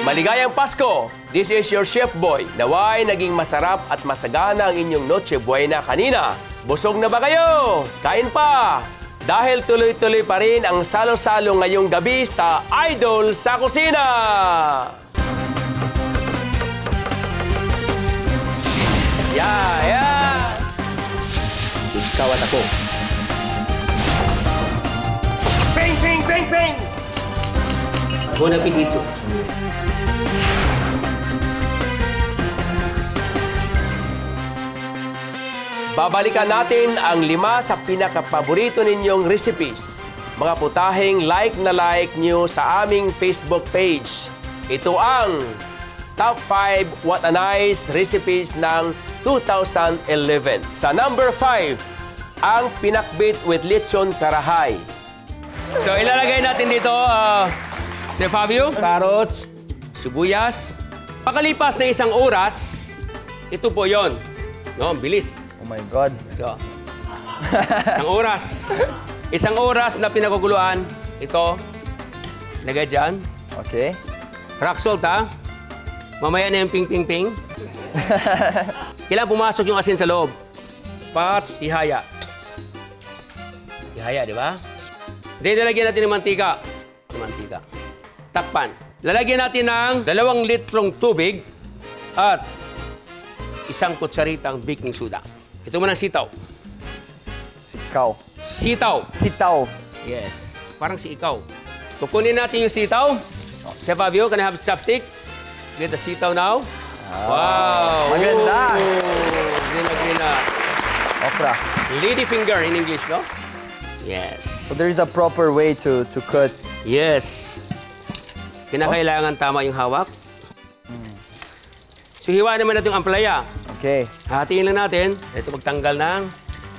Maligayang Pasko! This is your Chef Boy. Naway naging masarap at masagana ang inyong Noche Buena kanina. Busog na ba kayo? Kain pa! Dahil tuloy-tuloy pa rin ang salo-salo ngayong gabi sa Idol sa Kusina! Yeah! Ikaw at ako. Ping, ping, ping, ping! Bon appetito. Babalikan natin ang 5 sa pinakapaborito ninyong recipes. Mga putaheng like na like nyo sa aming Facebook page. Ito ang Top 5 What a Nice Recipes ng 2011. Sa number 5, ang pinakbit with lechon karahay. So ilalagay natin dito, si Fabio, carrots, sibuyas. Pakalipas na 1 oras, ito po yon. No, bilis. Oh my God. So, 1 oras. 1 oras na pinaguguluan. Ito, lagay dyan. Okay. Rock salt, ha? Mamaya na yung ping-ping-ping. Kailangan pumasok yung asin sa loob. Pat, ihaya. Ihaya, di ba? Then, lalagyan natin ng mantika. Mantika. Takpan. Lalagyan natin ng 2 litrong tubig at 1 kutsaritang baking soda. Ito muna ang sitaw. Sikaw. Sitaw. Sitaw. Yes. Parang si ikaw. Kukunin natin yung sitaw. Chef Fabio, can I have chopstick? Get the sitaw now. Wow. Maganda. Green. Okra. Lady finger in English, no? Yes. So there is a proper way to cut. Yes. Kinakailangan tama yung hawak. So hiwa naman natin yung ampalaya. Okay. Hatiin lang natin. Ito magtanggal ng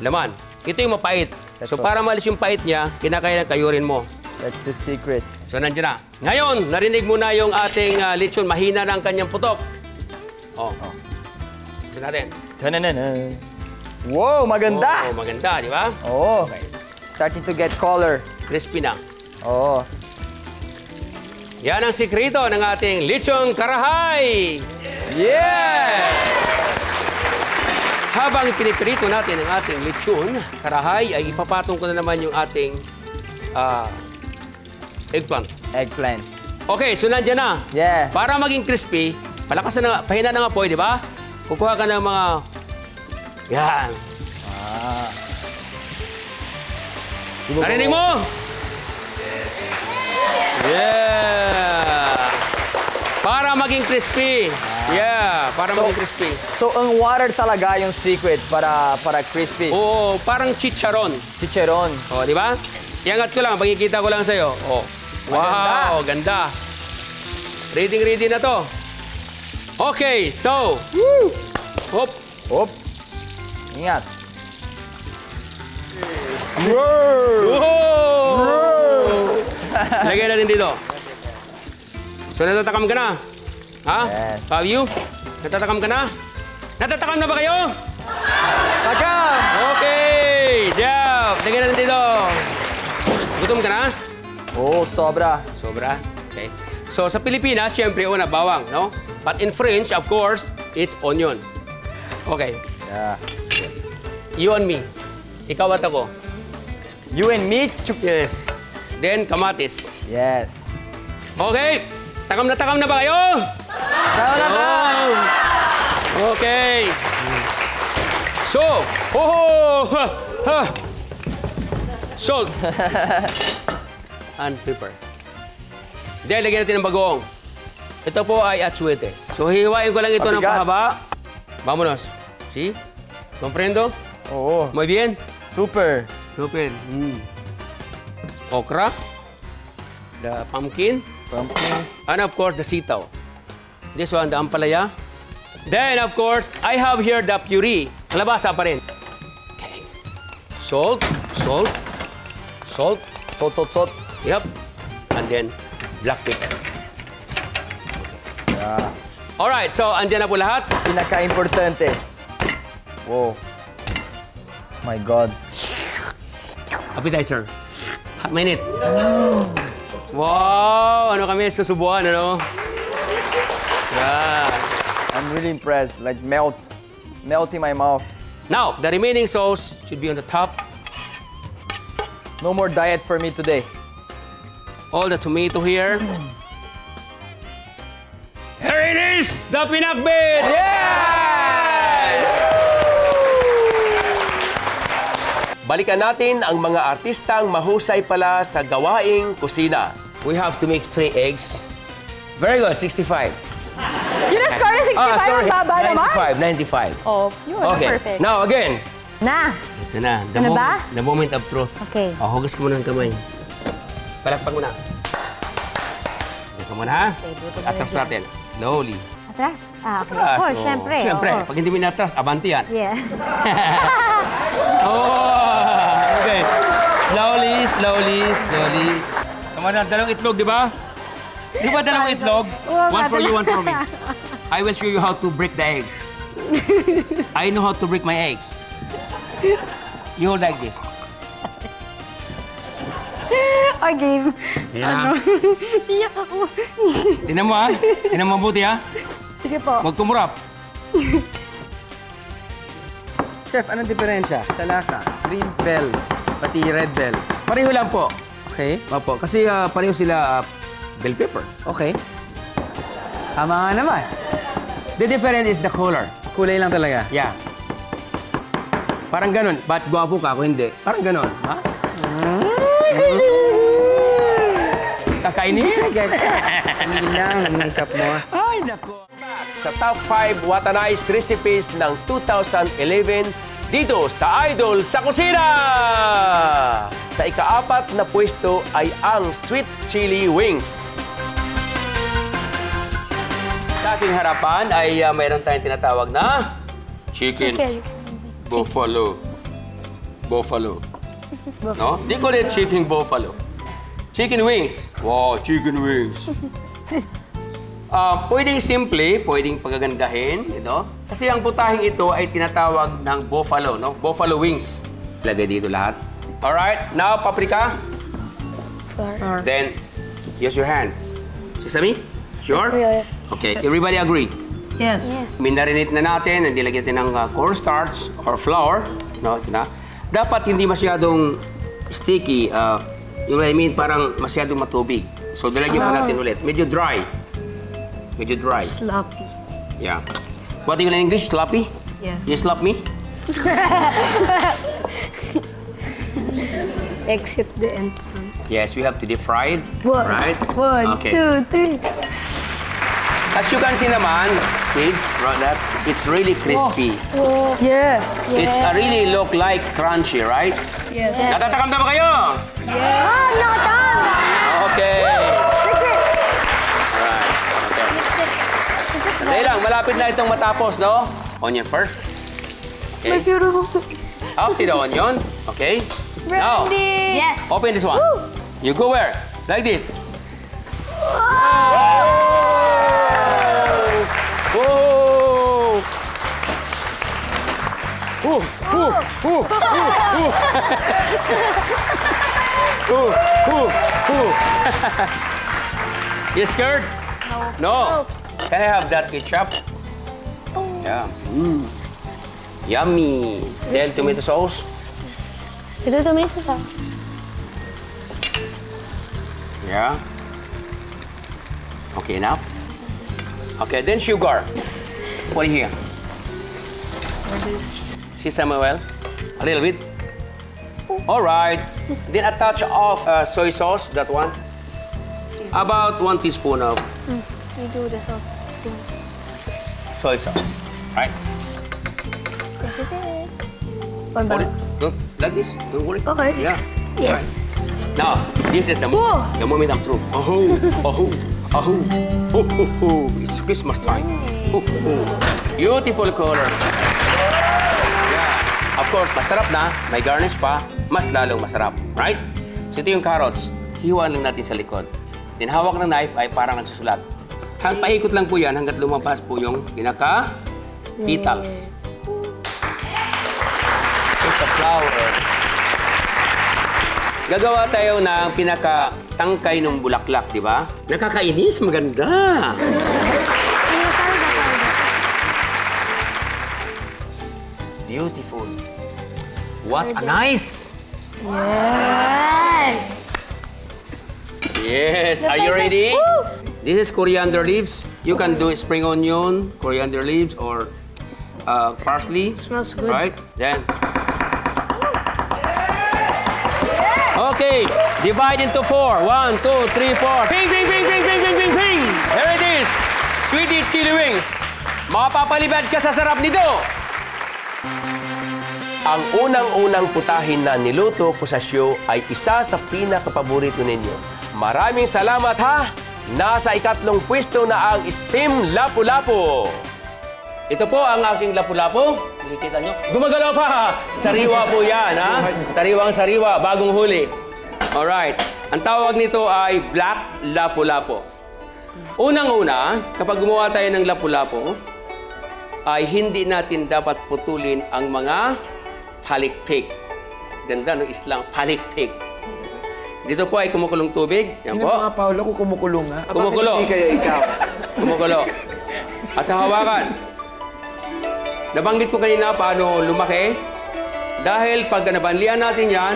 laman. Ito yung mapait. So para maalis yung pait niya, kinakailangan kayurin mo. That's the secret. So nandiyan na. Ngayon, narinig mo na yung ating lechon. Mahina na ang kanyang putok. Oh. Ito natin. Tananana. Wow, maganda! Oh, maganda, di ba? Oh. Okay. Starting to get color. Crispy na. Oh. Yan ang sikreto ng ating lechon karahay. Yeah! Habang pinipirito natin ang ating lechon karahay, ay ipapatong ko na naman yung ating eggplant. Eggplant. Okay, so nandiyan na. Yeah. Para maging crispy, palakasan na, pahina na nga po, di ba? Kukuha ka ng mga... Yan. Narinig mo? Yeah! Para maging crispy. Yeah, para maging crispy. So, ang water talaga yung secret para crispy. Oo, parang chicharon. Chicharon. O, di ba? Iangat ko lang, pagkikita ko lang sa'yo. O. Wow, ganda. Ready na to. Okay, so. Woo! Hop. Hop. Ingat. Whoa! Lagay natin dito. So, natatakam ka na? Ha? Yes. Fabio? Natatakam ka na? Natatakam na ba kayo? Takam! Okay! Jeff! Lagay natin dito. Gutom ka na? Oh, sobra. Sobra? Okay. So, sa Pilipinas, siyempre, una, bawang, no? But in French, of course, it's onion. Okay. Yeah. You and me. Ikaw at ako. You and me? Yes. Then, kamatis. Yes. Okay. Takam na ba kayo? Tama na ka! Okay. So, salt. And pepper. Then, lagyan natin ng bagoong. Ito po ay atsuete. So, hihiwain ko lang ito ng pahaba. Vámonos. See? Comprendo? Oo. Muy bien? Super. Super. Okra. The pumpkin. And of course, the sitaw. This one, the ampalaya. Then, of course, I have here the puree. Kalabasa pa rin. Okay. Salt. Yep. And then, black pepper. Yeah. Alright, so, andyan na po lahat. Pinaka-importante. Wow. My God. Appetizer. Hot minute. Wow! Ano kami? Susubuan, ano? Yeah. I'm really impressed. Like melting my mouth. Now, the remaining sauce should be on the top. No more diet for me today. All the tomato here. Here it is, the pinakbit! Yeah! Balikan natin ang mga artistang mahusay pala sa gawaing kusina. We have to make 3 eggs. Very good, 65. Yun ang score na 65, ang baba naman. 95. Oh, yun, Okay, perfect. now again. Na. Ito na, Ano ba? the moment of truth. Okay. Hugas ko muna ng kamay. Palakpak mo na. Ito muna ha. Atras natin. Slowly. Atras? Ah, okay. Atras, Of course, oh. syempre. Syempre, oo. pag hindi mo inatras, abanti yan. Yeah. Oh! Okay. Slowly, slowly, slowly. Come on na, dalawang itlog, di ba? Di ba dalawang itlog? One for you, one for me. I will show you how to break the eggs. I know how to break my eggs. You hold like this. Okay. Ayan na. Iyak ako. Tingnan mo ha. Tingnan mo mabuti ha. Sige po. Huwag kumurap. Chef, anong diferensya sa lasa? Green bell, pati red bell. Pareho lang po. Okay? Opo, kasi pareho sila bell pepper. Okay. Tama nga naman. The difference is the color. Kulay lang talaga. Yeah. Parang ganun. Ba't gwapo ka ako hindi? Parang ganun. Ha? Kakainis? Hindi lang ang makeup mo. Ay, nako. Sa top 5 What a Nice recipes ng 2011 dito sa Idol sa Kusina! Sa ika-4 na pwesto ay ang Sweet Chili Wings. Sa ating harapan ay mayroon tayong tinatawag na Chicken Buffalo. Buffalo. No? Di ko ulit Chicken Buffalo. Chicken Wings. Wow, Chicken Wings. Pwedeng simple, pwedeng pagagandahin, Kasi ang putahing ito ay tinatawag ng buffalo, no? Buffalo wings. Lagay dito lahat. Alright, now paprika. Flour. Then, use your hand. Sesame? Sure? Okay, everybody agree? Yes. Minarinate na natin, hindi lagyan natin ng cornstarch or flour. No, ito na. Dapat hindi masyadong sticky. Yung I mean, parang masyadong matubig. So, dalagyan pa natin ulit. Medyo dry. Medyo dry. Sloppy. Yeah. What do you call in English? Sloppy? Yes. You slap me? Exit the entrance. Yes, we have to deep fry it. One. Right? 1, Okay. 2, 3. As you can see naman, kids, that it's really crispy. Yeah. It's really look like crunchy, right? Yes. Natatakam na ba kayo? Ah, nakatama! Okay. That's it. Alright. Okay. Sandali lang, malapit na itong matapos, no? Onion first. Okay. After the onion. Okay. Now, Yes. open this one. You go where? Like this. Whoa! Ooh, ooh, ooh, ooh, ooh. Ooh, ooh. You scared? No. Can I have that ketchup? Yeah. Yummy. Then tomato sauce. Ito may isa. Yeah. Okay, enough. Okay, then sugar. Put it here. Sesame oil. A little bit. All right. Then a touch of soy sauce, that one. About 1 teaspoon of We do this all. soy sauce. Right? This is it. One Hold ba? it. Don't, like this. Don't worry. Okay. Yeah. Yes. Now, this is the Whoa. moment of truth. Oh, oh, oh, oh, oh, oh. It's Christmas time. Oh, oh. Beautiful color. Yeah. Of course, masarap na. May garnish pa. Mas lalong masarap. Right? So ito yung carrots. Hiwaan lang natin sa likod. Then hawak ng knife ay parang nagsusulat. Paikot lang po yan hanggat lumabas po yung pinaka-petals. It's a flower. Gagawa tayo ng pinaka-tangkay ng bulaklak, di ba? Nakakainis, maganda. Beautiful. What a nice! Yes! Yes, are you ready? This is coriander leaves. You can do spring onion, coriander leaves, or parsley. Smells good. Right? Then. Okay, divide into 4. 1, 2, 3, 4. Ping, ping, ping, ping, ping, ping, ping, ping. There it is. Sweetie chili wings. Mapapalibad ka sa sarap nito. Ang unang-unang putahin na niluto ko sa show ay isa sa pinakapaborito ninyo. Maraming salamat ha! Nasa ikatlong pwesto na ang steam lapu-lapu. Ito po ang aking lapu-lapu. Nakikita nyo? Gumagalaw pa! Sariwa po yan, ha? Sariwang-sariwa, bagong huli. Alright. Ang tawag nito ay black lapu-lapu. Unang-una, kapag gumawa tayo ng lapu-lapu, ay hindi natin dapat putulin ang mga palikpik. Ganda ng islang palikpik. Dito po ay kumukulong tubig. Yan po. Mga Paolo, kung kumukulong nga. Kumukulo. Hindi kaya ikaw. Kumukulo. At hawakan. Nabanggit ko kanina paano lumaki. Dahil pag nabanlian natin yan,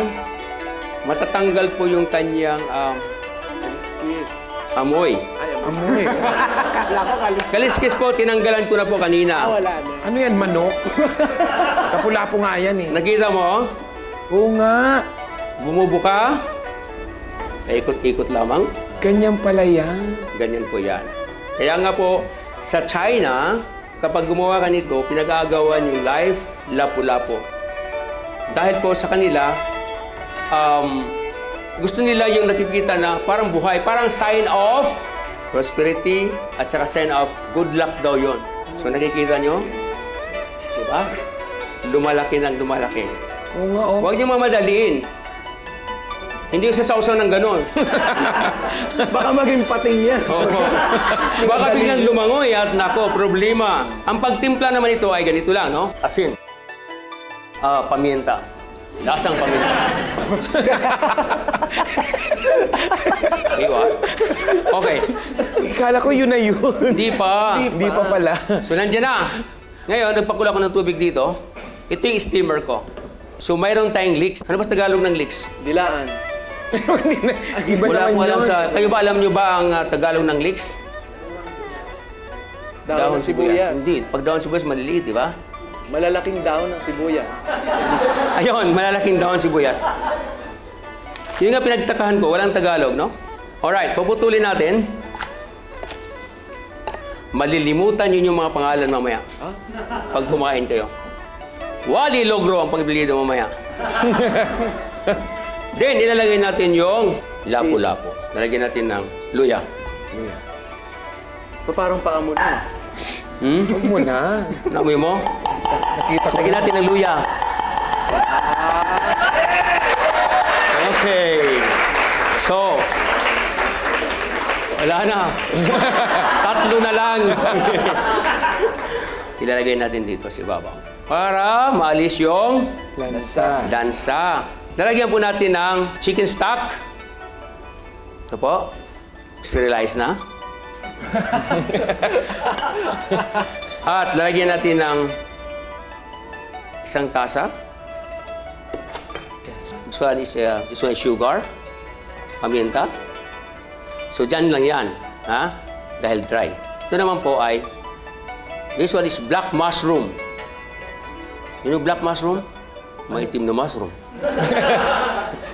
matatanggal po yung kanyang amoy. Amoy. Kala ko kalis. Kaliskis po, tinanggalan ko na po kanina. Wala na. Ano yan, manok? Kapula po nga yan eh. Nakita mo? Oo nga. Bumubuka. Ikot-ikot lamang. Ganyan pala yan. Ganyan po yan. Kaya nga po, sa China, kapag gumawa ka nito, pinag-aagawan yung live lapu-lapu. Dahil po sa kanila, gusto nila yung nakikita na parang buhay, parang sign of prosperity at saka sign of good luck daw yon. So nakikita nyo? Diba? Lumalaki ng lumalaki. Oo nga, oh. Huwag niyo mamadaliin. Hindi yung sasawsaw ng ganon. Baka maging pating yan. Oo. Baka biglang lumangoy at nako, problema. Ang pagtimpla naman ito ay ganito lang, no? Asin. Paminta. Lasang paminta. Iwa. Okay. Ikala ko yun na yun. Hindi pa. Hindi pa pala. So, nandiyan na. Ngayon, nagpakulo ko ng tubig dito. Ito yung steamer ko. So, mayroon tayong leeks. Ano ba sa Tagalog ng leeks? Dilaan. Iba Wala naman ko alam yun. sa... Kayo ba alam nyo ba ang Tagalog ng leeks? Dahon ng sibuyas. Hindi. Pag dahon sibuyas, maliliit, di ba? Malalaking dahon ng sibuyas. Ayun, malalaking dahon sibuyas. Yun nga pinagtakahan ko, walang Tagalog, no? Alright, puputulin natin. Malilimutan yun yung mga pangalan mamaya. Pag kumain kayo. Wally Logro ang pag-ibilido mamaya. Then, ilalagay natin yung lapu-lapu. Lalagyan natin ng luya. Parang paa mo na. Huwag mo na. Namoy mo? Nakita ko. Lagyan natin ng luya. Okay. So, wala na. Tatlo na lang. Ilalagay natin dito sa ibabaw. Para maalis yung lansa. Lalagyan po natin ng chicken stock. Ito po. Sterilize na. At lalagyan natin ng isang tasa. This one is sugar. Paminta. So, dyan lang yan. Ha? Dahil dry. Ito naman po ay, this one is black mushroom. You know black mushroom? Maitim na mushroom.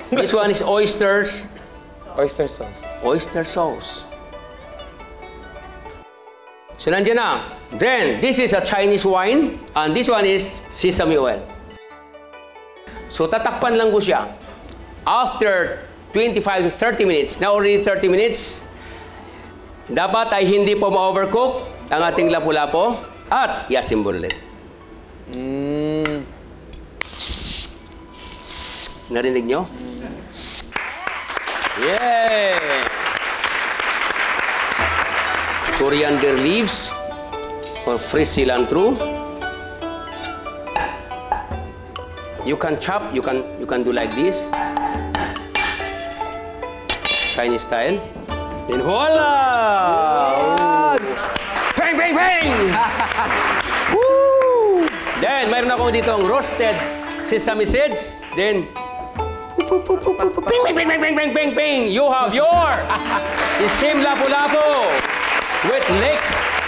This one is oysters. Oyster sauce. Oyster sauce. So, nandiyan na. Then, this is a Chinese wine. And this one is sesame oil. So, tatakpan lang ko siya. After 25 to 30 minutes, now already 30 minutes, dapat ay hindi po ma-overcook ang ating lapu-lapu at i-assemble ulit. Narinig nyo? Yeah! Coriander leaves or fresh cilantro. You can chop, you can do like this. Chinese style. Then voila! Bang, bang, bang! Woo! Then, mayroon ako ditong roasted sesame seeds. Then, ping, ping, ping, ping, ping, ping, ping, ping. You have your steamed lapu-lapu with leeks.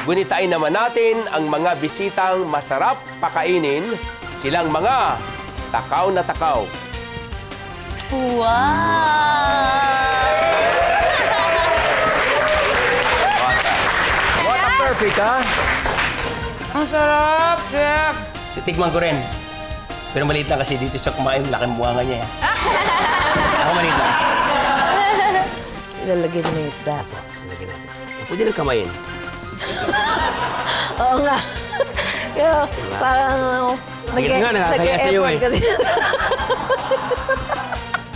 Gunitain naman natin ang mga bisitang masarap pakainin, silang mga takaw na takaw. Wow! What a perfect, ha? Ang sarap, chef! Titikman ko rin. Pero maliit lang kasi dito siya kumain, laking buwangan niya. Ako maliit lang. Ilalagay mo na yung isda. Lagyan natin. Pwede lang kamayin. Oo nga. Kaya parang... Sige nga, nakakaya sa'yo eh. Kasi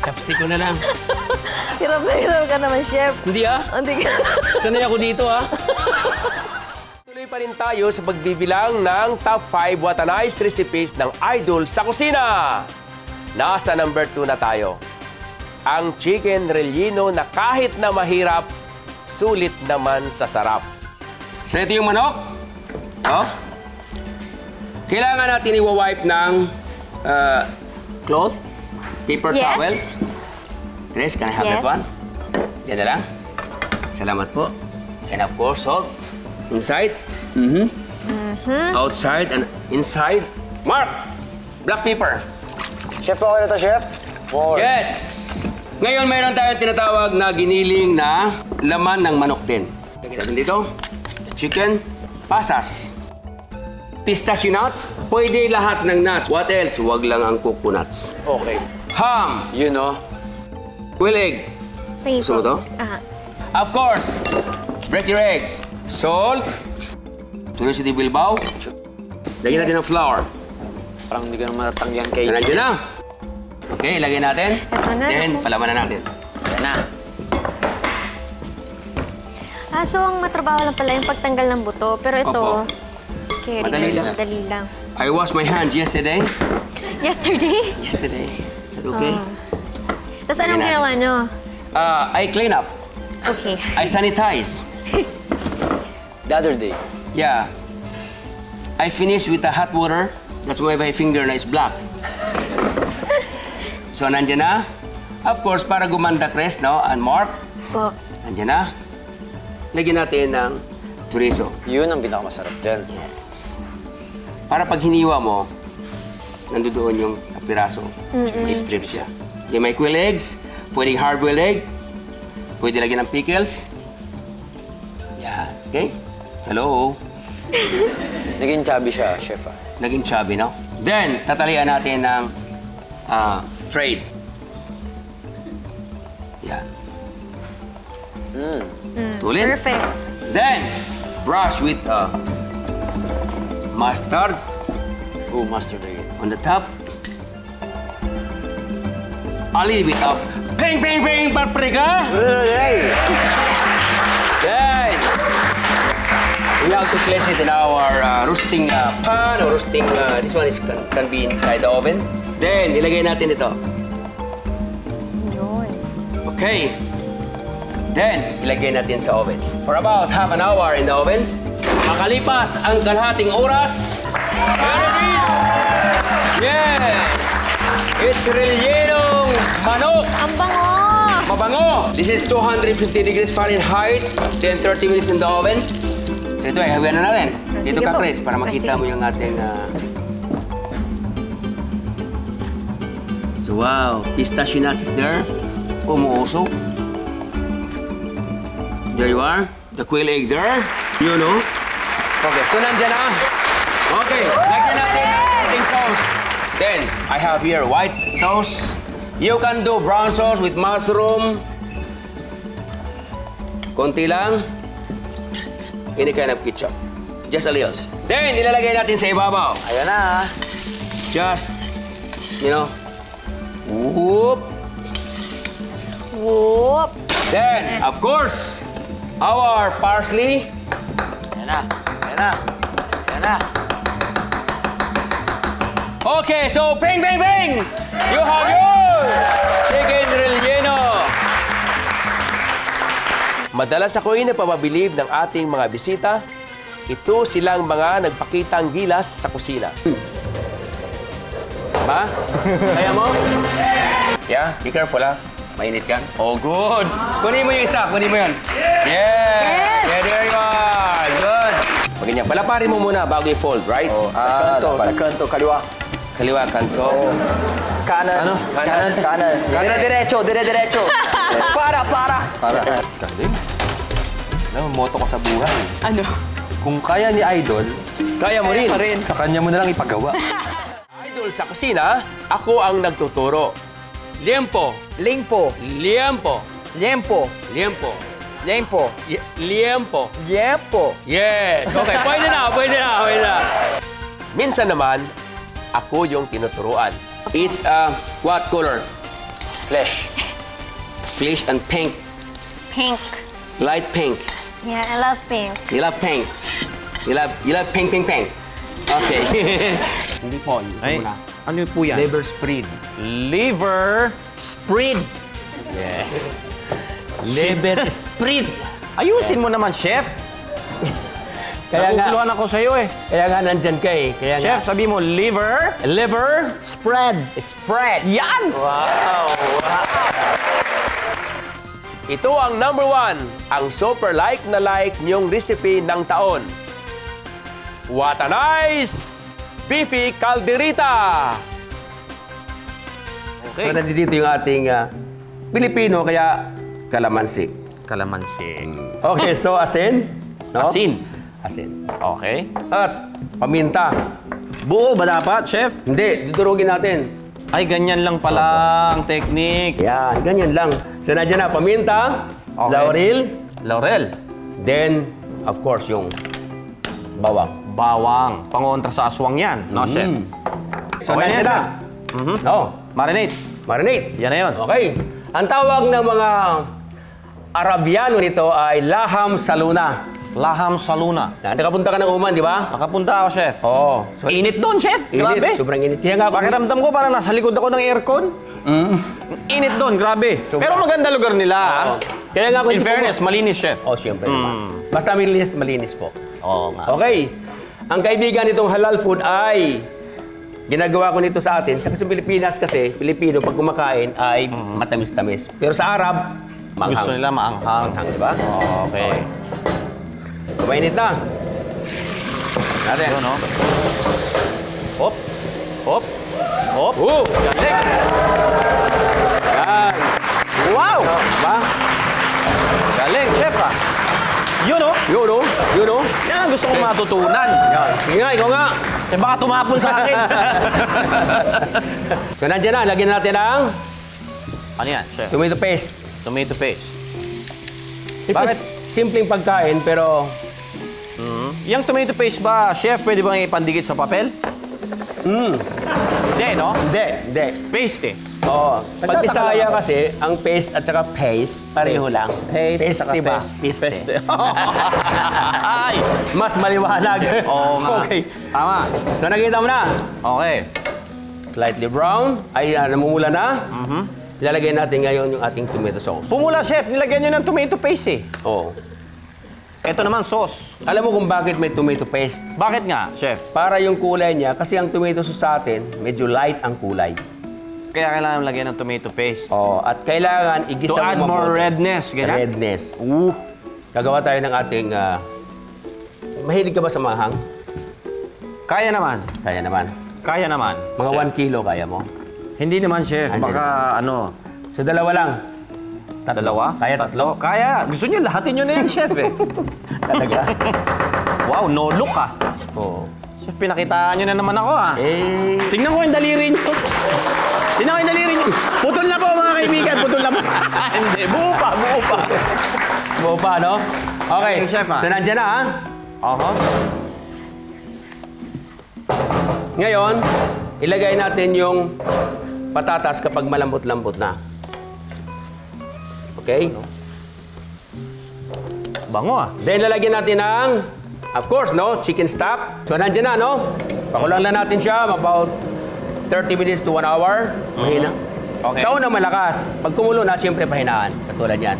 Chopstick ko na lang. hirap na hirap ka naman, chef. Hindi ah. Hindi ka... Sanay ako dito ah. Tuloy pa rin tayo sa pagbibilang ng top 5 Watanized recipes ng idol sa kusina. Nasa number 2 na tayo. Ang chicken relleno na kahit na mahirap, sulit naman sa sarap. So ito yung manok. Oh. Kailangan natin i-wipe ng cloth, paper Yes. towel. Grace, can I have that Yes. one? Yan na lang. Salamat po. And of course, salt. Inside. Outside and inside. Mark! Black pepper. Chef, okay na to, chef? More. Yes! Ngayon, mayroon tayong tinatawag na giniling na laman ng manok din. Lagyan natin dito. Chicken. Pasas. Pistachio nuts. Pwede lahat ng nuts. What else? Huwag lang ang coconuts. Okay. Ham. You know. Quail egg. Gusto mo to? Aha. Of course. Break your eggs. Salt. Tuloy di bilbao. Lagyan natin ng flour. Parang hindi ka naman matatanggihan kay... So, nandiyan na. Okay, ilagay natin. Ito na. Then, palaman na natin. Yan na. So ang matrabaho lang pala yung pagtanggal ng buto. Pero ito, Opo. carry Madali lang. Madali lang. I washed my hands yesterday. Yesterday? Yesterday. Okay. Tapos anong Lagyan ginawa nyo? I clean up. Okay. I sanitize. The other day. Yeah. I finish with the hot water. That's why my finger na is black. So, nandiyan na. Of course, para gumanda, Chris, no? And Mark, Po. nandiyan na. Lagyan natin ng chorizo. Yun ang pinakamasarap dyan. Yes. Para pag hiniwa mo, nandoon yung piraso. May strip siya. Okay, may quail eggs. Pwedeng hard-boiled egg. Pwede lagyan ng pickles. Yan. Okay? Hello? Naging chubby siya, chef. Naging chubby, no? Then, tatalian natin ng trade. Yan. Tulin. Perfect. Then, brush with mustard Oh, mustard again. on the top. A little bit of ping, ping, ping, paprika. Then, we have to place it in our roasting pan or roasting, this one can be inside the oven. Then, ilagay natin ito. Yun. Okay. Then, ilagay natin sa oven. For about half an hour in the oven. Makalipas ang kalahating oras. Here it is! Yes! It's rellenong manok. Ang bango! Mabango! This is 250 degrees Fahrenheit, then 30 minutes in the oven. So ito ay hawian na natin. Dito Sige ka, po. Chris, para makita Sige. mo yung ating... So wow, pistachio nuts is there. Umuusok. There you are. The quail egg there. You know. Okay, so nandyan na. Okay, lagyan natin ang ating sauce. Then, I have here white sauce. You can do brown sauce with mushroom. Konti lang. Any kind of ketchup. Just a little. Then, ilalagay natin sa ibabaw. Ayan na. Just, you know, whoop. Whoop! Then, of course, our parsley. Ayan na. Ayan na. Ayan na. Okay, so bang, bang, bang! You have your chicken relleno. Madalas ako ay napapabilib ng ating mga bisita Ito silang mga nagpakitang gilas sa kusina. Ba? Kaya mo? Yeah, be careful ha. Mainit yan. Oh, good. Kunin mo yung isa. Kunin mo yan. Yeah. Yeah, there you are. Good. Pag ganyan, palaparin mo muna bago i-fold, right? Oh, sa kanto, kaliwa. Kaliwa, kanto. Kanan. Ano? Kanan. Dire-diretso. Para. Galing. Alam mo, moto ko sa buhay. Ano? Kung kaya ni Idol, Kaya mo rin. sa kanya mo na lang ipagawa. Idol sa kusina, ako ang nagtuturo. Liempo. Lingpo. Liempo. Liempo. Liempo. Liempo. Liempo. Liempo. Yes. Okay, pwede na. Minsan naman, ako yung tinuturuan. It's what color? Flesh. Flesh and pink. Pink. Light pink. Yeah, I love pink. You love pink. You love pink. Okay. Hindi po. Ay, ano po yan? Liver spread. Liver spread. Yes. Liver spread. Ayusin mo naman, Chef. Kaya nga, Naguguluhan ako sa'yo eh. kaya nga nandyan ka eh. Kaya Chef, nga. sabi mo, liver Spread. Spread. yan! Wow! Ito ang number 1, ang super like niyong recipe ng taon. What a nice beefy calderita! Okay. So, nandito yung ating Pilipino, kaya kalamansi. Kalamansi. Okay, so asin. No? Asin. Asin. Okay. At paminta. Buo ba dapat, Chef? Hindi, dudurugin natin. Ay, ganyan lang pala ang technique. Yan, ganyan lang. So, nandiyan na, paminta, Okay. laurel. Then, of course, yung bawang. Bawang. Pangontra sa aswang yan, no, Chef? So, Okay na yan, nandiyan na. Chef. Oh, Marinate. marinate. Yan na yun. Okay. Ang tawag ng mga Arabiano nito ay laham saluna. Laham sa luna. Nakapunta ka ng Oman, di ba? Nakapunta ako, Chef. Oo. So, Init doon, Chef. init. Grabe. Sobrang init. Kaya nga ako... Pakiramdam ko parang nasa likod ako ng aircon. Init doon, grabe. Pero maganda lugar nila. Oo. Kaya nga ako In hindi fairness, malinis, Chef. Oh, siyempre naman. Basta malinis po. Oo nga. Okay. Ang kaibigan nitong halal food ay ginagawa ko nito sa atin. Sa Pilipinas kasi, Pilipino, pag kumakain ay matamis-tamis. Pero sa Arab, manghang. Gusto nila maanghang. Manghang, di ba? Okay. Kumainit na. Natin. Ito, no? Hop. Hop. Hop. Galing! Yan. Wow! Diba? Galing, Chef, ah. Yun, oh. Yun, oh. Yun, oh. Yan ang gusto kong matutunan. Yan. Sige nga, ikaw nga. Eh, baka tumapon sa akin. So, nandiyan na. Lagyan natin ang Ano yan, Chef? tomato paste. Tomato paste. It Bakit? is simpleng pagkain, pero Yung tomato paste ba, Chef, pwede bang ipandikit sa papel? Hindi, no? hindi. Paste, eh. Oo. Pag Nagtataka Bisaya lang ako. kasi, ang paste at saka paste, pareho lang. Paste, saka diba? paste. Paste. Ay! Mas maliwanag. Oo nga. Okay. Tama. So, nakita mo na. Okay. Slightly brown. Ay, namumula na. Ilalagay natin ngayon yung ating tomato sauce. Pumula, Chef. Nilagyan nyo ng tomato paste, eh. Oo. Ito naman, sauce. Alam mo kung bakit may tomato paste? Bakit nga, Chef? Para yung kulay niya, kasi ang tomato sauce sa atin, medyo light ang kulay. Kaya kailangan lagyan ng tomato paste. Oo. At kailangan igisa To add mo more mabuti. redness, ganyan? Redness. Gagawa tayo ng ating... mahilig ka ba sa mahang? Kaya naman. Kaya naman. Kaya naman. Mga Chef. 1 kilo kaya mo. Hindi naman, Chef. Hindi Baka, ano, So, dalawa lang. Tatlo. dalawa? Kaya tatlo. Kaya. Gusto nyo, lahatin nyo na yan, Chef, eh. Talaga? Wow, no look, ah. Oo. Chef, pinakitaan nyo na naman ako, ah. Eh... Tingnan ko yung daliri nyo. Tingnan ko yung daliri nyo. Putol na po, mga kaibigan. Putol na po. Hindi, buo pa, buo pa. Buo pa, no? Okay. Okay, chef, ah. So, nandiyan na, ha? Aha. Ngayon, ilagay natin yung patatas kapag malambot-lambot na. Okay? Bango, ah. Then, lalagyan natin ng, of course, no? Chicken stock. So, nandiyan na, no? Pakulang lang natin siya, about 30 minutes to 1 hour. Mahina. Okay. Sa unang malakas. Pag kumulo na, siyempre pahinaan. Katulad yan.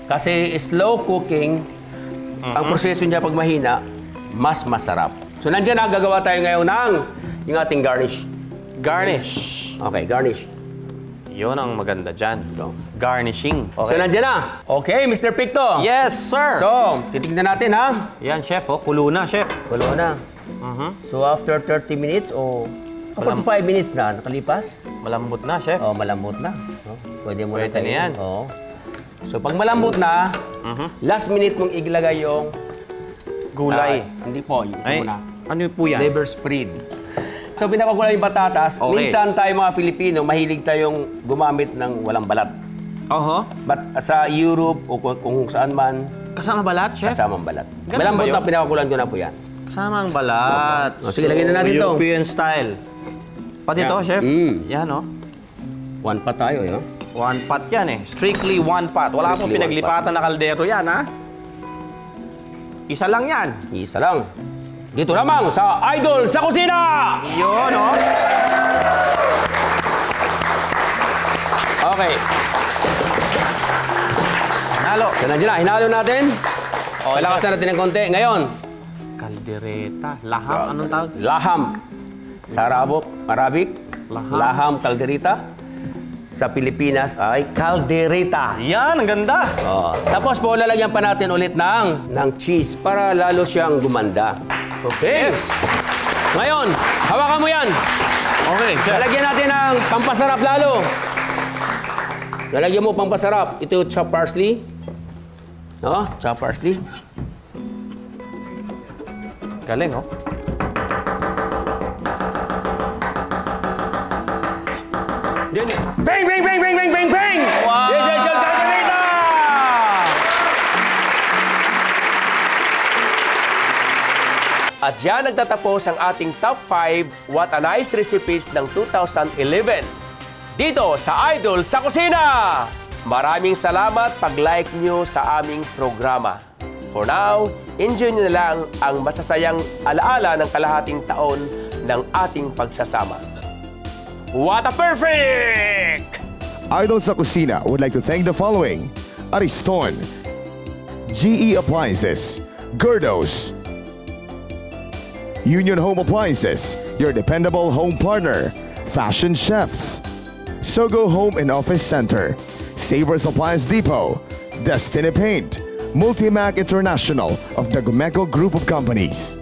Kasi slow cooking, ang proseso niya pag mahina, mas masarap. So nandiyan na, gagawa tayo ngayon ng yung ating garnish. Garnish. Okay, garnish. Yun ang maganda dyan. Garnishing. So nandiyan na. Okay, Mr. Picto. Yes, sir. So, titignan natin ha. Yan, chef. Oh. Kulo na, chef. Kulo na. So after 30 minutes o 45 minutes na nakalipas, Malambot na, chef. malambot na. No? Pwede mo Pwede na yan. Oo. So pag malambot na, last minute mong iglagay yung Gulay. hindi po, yung Ay, muna. ano po yan? Liver spread. So pinapagulay yung patatas. Okay. Minsan tayo mga Filipino, mahilig tayong gumamit ng walang balat. Oho. But sa Europe o kung saan man, Kasama balat, chef? kasamang balat. Ganun Malambot ba yun? na, pinapakulan ko na po yan. Kasama ang balat. O, sige, lagyan na natin to. European style. Pati Yan. to, chef? Mm. Yan, oh. One pa tayo, yun. One pot yan, eh. Strictly one pot. Wala akong Strictly pinaglipatan na kaldero yan, ha? Isa lang yan. Isa lang. Dito lamang sa Idol sa Kusina! Yun, oh. Okay. Nalo. So, nandiyan na. Hinalo natin. Okay. Palakasan natin ng konti. Ngayon, Kaldereta. Laham. Anong tawag? laham. Sa Arabic, laham kalderita. Sa Pilipinas ay kaldereta. Yan, ang ganda. Oh. Tapos po, lalagyan pa natin ulit ng cheese para lalo siyang gumanda. Okay. Yes. Ngayon, hawakan mo yan. Okay, chef. Lalagyan natin ng pampasarap lalo. Lalagyan mo pampasarap. Ito chopped parsley. No? Chopped parsley. Galing, oh. Then, bang, bang, bang, bang, bang, bang, bang! Wow! This is your calculator! At yan nagtatapos ang ating top 5 What a Nice Recipes ng 2011. Dito sa Idol sa Kusina! Maraming salamat pag-like nyo sa aming programa. For now, enjoy nyo na lang ang masasayang alaala ng kalahating taon ng ating pagsasama. What a perfect! Idol sa Kusina would like to thank the following: Ariston, GE Appliances, Gerdos, Union Home Appliances, your dependable home partner, Fashion Chefs, Sogo Home and Office Center, Savers Appliance Depot, Destiny Paint, Multimac International of the Gumeco Group of Companies.